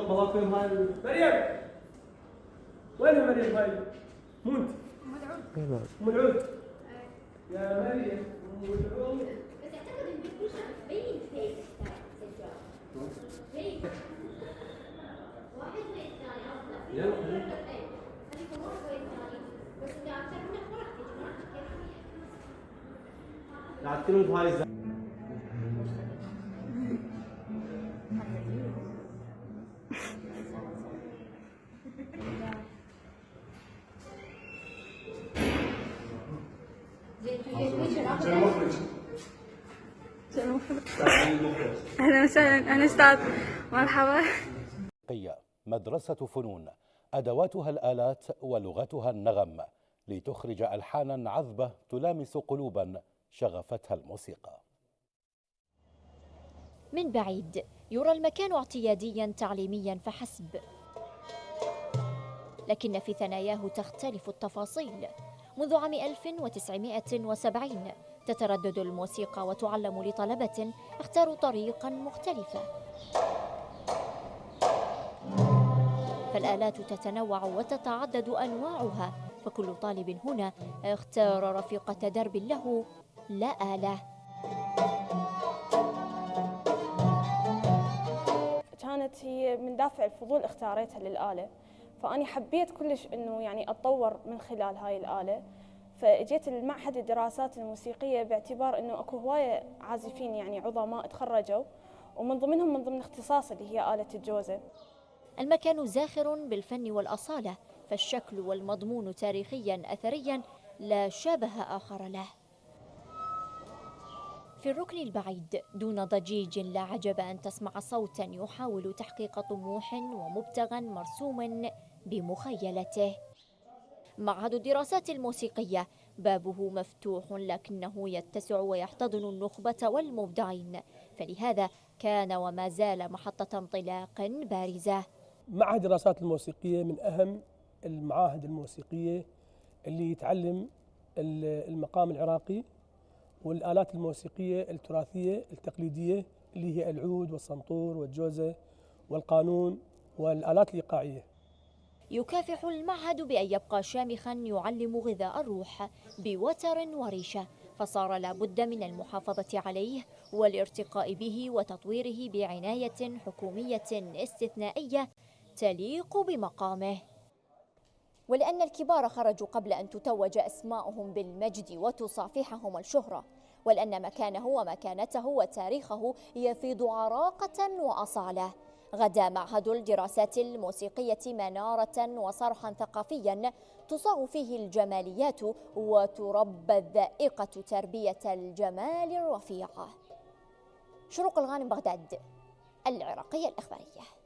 بلاطين هاي مريم. وين مريم هاي؟ مو انت؟ ام العود. يا مريم ام العود. بس اعتقد ان بيكون باين فيك سجاد. واحد من الثاني افضل. يلا. خليكم روح شوي ثاني. بس اذا اكثر منك ما راح تجي، ما راح تكفي. لا تكلموا بهاي أهلا وسهلا. أنا أستاذ. مرحبا. مدرسة فنون أدواتها الآلات ولغتها النغم لتخرج ألحانا عذبة تلامس قلوبا شغفتها الموسيقى. من بعيد يرى المكان اعتياديا تعليميا فحسب، لكن في ثناياه تختلف التفاصيل. منذ عام 1970 تتردد الموسيقى وتعلم لطلبة اختاروا طريقا مختلفا، فالآلات تتنوع وتتعدد أنواعها، فكل طالب هنا اختار رفيقة درب له لا آلة. كانت هي من دافع الفضول اختاريتها للآلة، فأني حبيت كلش إنه يعني أتطور من خلال هاي الآلة، فاجيت المعهد الدراسات الموسيقية باعتبار إنه أكو هواية عازفين يعني عظماء تخرجوا، ومن ضمنهم من ضمن اختصاصي اللي هي آلة الجوزة. المكان زاخر بالفن والأصالة، فالشكل والمضمون تاريخيا أثريا لا شابه آخر له. في الركن البعيد دون ضجيج لا عجب أن تسمع صوتا يحاول تحقيق طموح ومبتغى مرسوم بمخيلته. معهد الدراسات الموسيقية بابه مفتوح، لكنه يتسع ويحتضن النخبة والمبدعين، فلهذا كان وما زال محطة انطلاق بارزة. معهد الدراسات الموسيقية من أهم المعاهد الموسيقية اللي يتعلم المقام العراقي والآلات الموسيقية التراثية التقليدية اللي هي العود والسنطور والجوزة والقانون والآلات الإيقاعية. يكافح المعهد بأن يبقى شامخا يعلم غذاء الروح بوتر وريشة، فصار لابد من المحافظة عليه والارتقاء به وتطويره بعناية حكومية استثنائية تليق بمقامه. ولأن الكبار خرجوا قبل أن تتوج أسماؤهم بالمجد وتصافحهم الشهرة، ولأن مكانه ومكانته وتاريخه يفيض عراقة وأصالة، غدا معهد الدراسات الموسيقية منارة وصرحا ثقافيا تصاغ فيه الجماليات وتربى الذائقة تربية الجمال الرفيع. شروق الغانم، بغداد، العراقية الإخبارية.